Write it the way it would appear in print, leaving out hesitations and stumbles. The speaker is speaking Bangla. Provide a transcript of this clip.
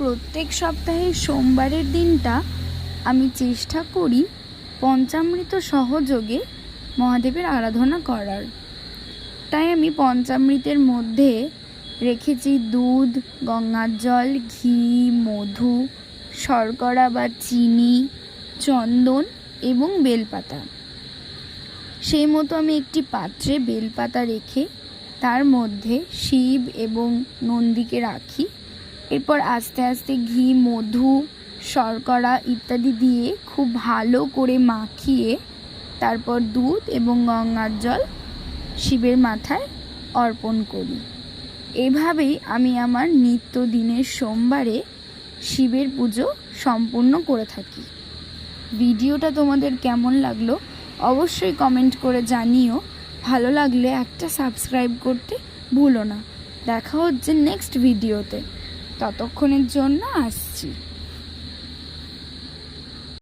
প্রত্যেক সপ্তাহে সোমবারের দিনটা আমি চেষ্টা করি পঞ্চামৃত সহযোগে মহাদেবের আরাধনা করার। তাই আমি পঞ্চামৃতের মধ্যে রেখেছি দুধ, গঙ্গার জল, ঘি, মধু, শর্করা বা চিনি, চন্দন এবং বেলপাতা। সেই মতো আমি একটি পাত্রে বেলপাতা রেখে তার মধ্যে শিব এবং নন্দীকে রাখি। এরপর আস্তে আস্তে ঘি, মধু, শর্করা ইত্যাদি দিয়ে খুব ভালো করে মাখিয়ে তারপর দুধ এবং গঙ্গার জল শিবের মাথায় অর্পণ করি। এভাবেই আমি আমার নিত্যদিনের সোমবারে শিবের পুজো সম্পূর্ণ করে থাকি। ভিডিওটা তোমাদের কেমন লাগলো অবশ্যই কমেন্ট করে জানিও। ভালো লাগলে একটা সাবস্ক্রাইব করতে ভুলো না। দেখা হচ্ছে নেক্সট ভিডিওতে। ততক্ষণের জন্য আসছি।